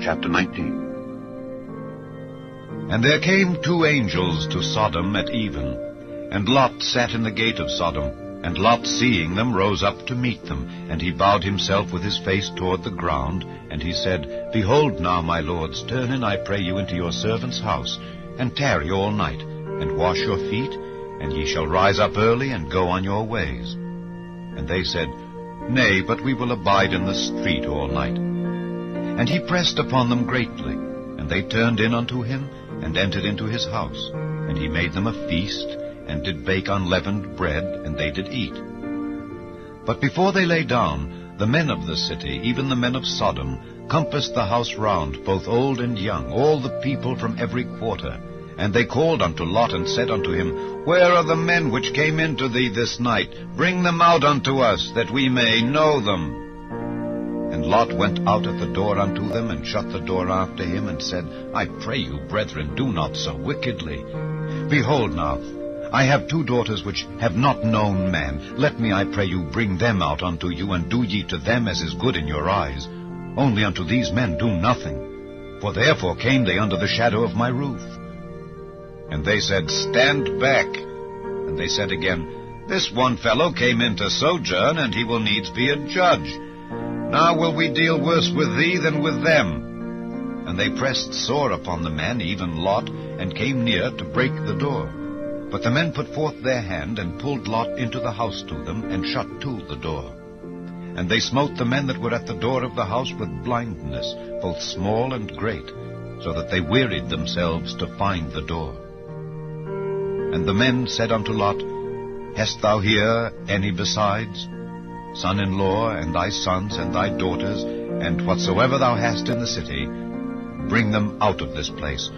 chapter 19. And there came 2 angels to Sodom at even, and Lot sat in the gate of Sodom. And Lot, seeing them, rose up to meet them. And he bowed himself with his face toward the ground. And he said, Behold now, my lords, turn in, I pray you, into your servant's house, and tarry all night, and wash your feet, and ye shall rise up early, and go on your ways. And they said, Nay, but we will abide in the street all night. And he pressed upon them greatly. And they turned in unto him, and entered into his house. And he made them a feast, and did bake unleavened bread, and they did eat. But before they lay down, the men of the city, even the men of Sodom, compassed the house round, both old and young, all the people from every quarter. And they called unto Lot, and said unto him, Where are the men which came into thee this night? Bring them out unto us, that we may know them. And Lot went out at the door unto them, and shut the door after him, and said, I pray you, brethren, do not so wickedly. Behold now, I have 2 daughters which have not known man. Let me, I pray you, bring them out unto you, and do ye to them as is good in your eyes. Only unto these men do nothing. For therefore came they under the shadow of my roof. And they said, Stand back. And they said again, This one fellow came in to sojourn, and he will needs be a judge. Now will we deal worse with thee than with them. And they pressed sore upon the men, even Lot, and came near to break the door. But the men put forth their hand, and pulled Lot into the house to them, and shut to the door. And they smote the men that were at the door of the house with blindness, both small and great, so that they wearied themselves to find the door. And the men said unto Lot, Hast thou here any besides? Son-in-law, and thy sons, and thy daughters, and whatsoever thou hast in the city, bring them out of this place,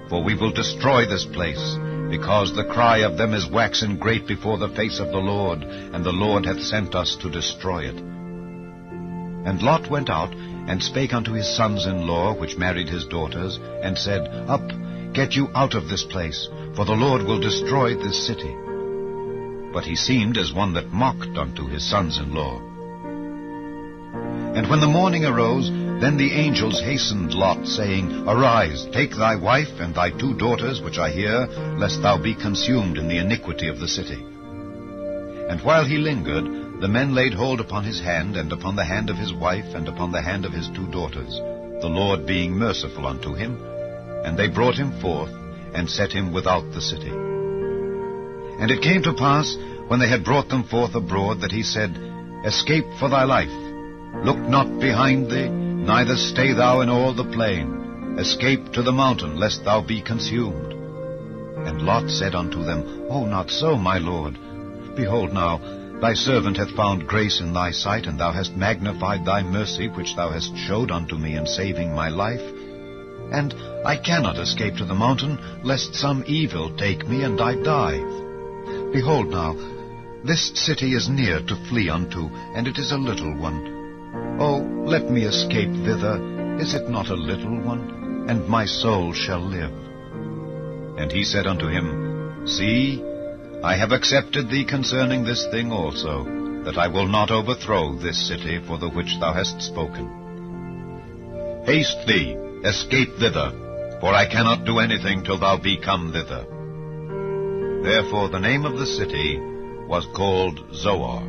for we will destroy this place, because the cry of them is waxen great before the face of the Lord, and the Lord hath sent us to destroy it. And Lot went out, and spake unto his sons-in-law, which married his daughters, and said, Up, get you out of this place, for the Lord will destroy this city. But he seemed as one that mocked unto his sons-in-law. And when the morning arose, then the angels hastened Lot, saying, Arise, take thy wife and thy 2 daughters, which are here, lest thou be consumed in the iniquity of the city. And while he lingered, the men laid hold upon his hand, and upon the hand of his wife, and upon the hand of his 2 daughters, the Lord being merciful unto him. And they brought him forth, and set him without the city. And it came to pass, when they had brought them forth abroad, that he said, Escape for thy life. Look not behind thee, neither stay thou in all the plain. Escape to the mountain, lest thou be consumed. And Lot said unto them, O not so, my lord. Behold now, thy servant hath found grace in thy sight, and thou hast magnified thy mercy, which thou hast showed unto me in saving my life. And I cannot escape to the mountain, lest some evil take me, and I die. Behold now, this city is near to flee unto, and it is a little one. Oh, let me escape thither. Is it not a little one? And my soul shall live. And he said unto him, See, I have accepted thee concerning this thing also, that I will not overthrow this city for the which thou hast spoken. Haste thee, escape thither, for I cannot do anything till thou be come thither. Therefore the name of the city was called Zoar.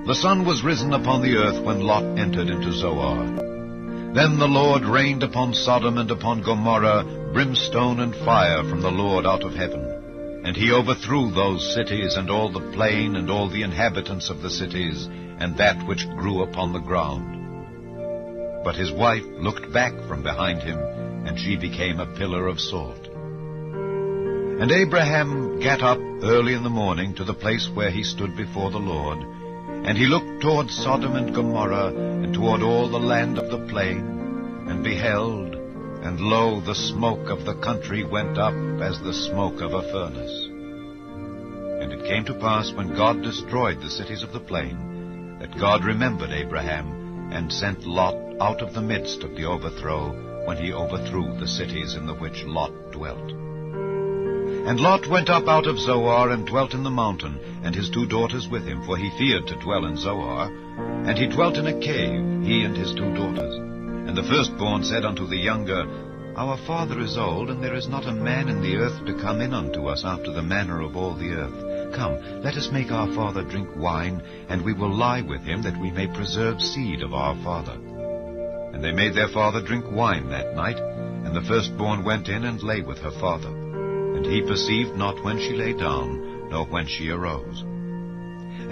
The sun was risen upon the earth when Lot entered into Zoar. Then the Lord rained upon Sodom and upon Gomorrah brimstone and fire from the Lord out of heaven. And he overthrew those cities, and all the plain, and all the inhabitants of the cities, and that which grew upon the ground. But his wife looked back from behind him, and she became a pillar of salt. And Abraham gat up early in the morning to the place where he stood before the Lord, and he looked toward Sodom and Gomorrah, and toward all the land of the plain, and beheld, and lo, the smoke of the country went up as the smoke of a furnace. And it came to pass, when God destroyed the cities of the plain, that God remembered Abraham, and sent Lot out of the midst of the overthrow, when he overthrew the cities in the which Lot dwelt. And Lot went up out of Zoar, and dwelt in the mountain, and his 2 daughters with him, for he feared to dwell in Zoar. And he dwelt in a cave, he and his 2 daughters. And the firstborn said unto the younger, Our father is old, and there is not a man in the earth to come in unto us after the manner of all the earth. Come, let us make our father drink wine, and we will lie with him, that we may preserve seed of our father. And they made their father drink wine that night, and the firstborn went in and lay with her father. And he perceived not when she lay down, nor when she arose.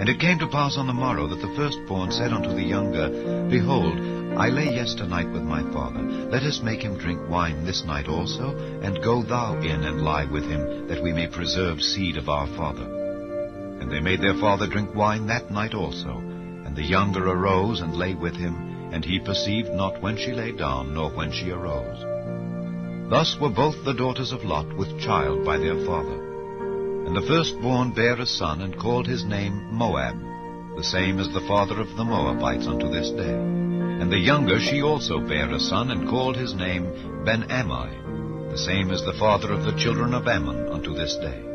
And it came to pass on the morrow that the firstborn said unto the younger, Behold, I lay yesternight with my father. Let us make him drink wine this night also, and go thou in and lie with him, that we may preserve seed of our father. And they made their father drink wine that night also. And the younger arose and lay with him, and he perceived not when she lay down, nor when she arose. Thus were both the daughters of Lot with child by their father. And the firstborn bare a son, and called his name Moab. The same is the father of the Moabites unto this day. And the younger she also bare a son, and called his name Ben-Ammi. The same is the father of the children of Ammon unto this day.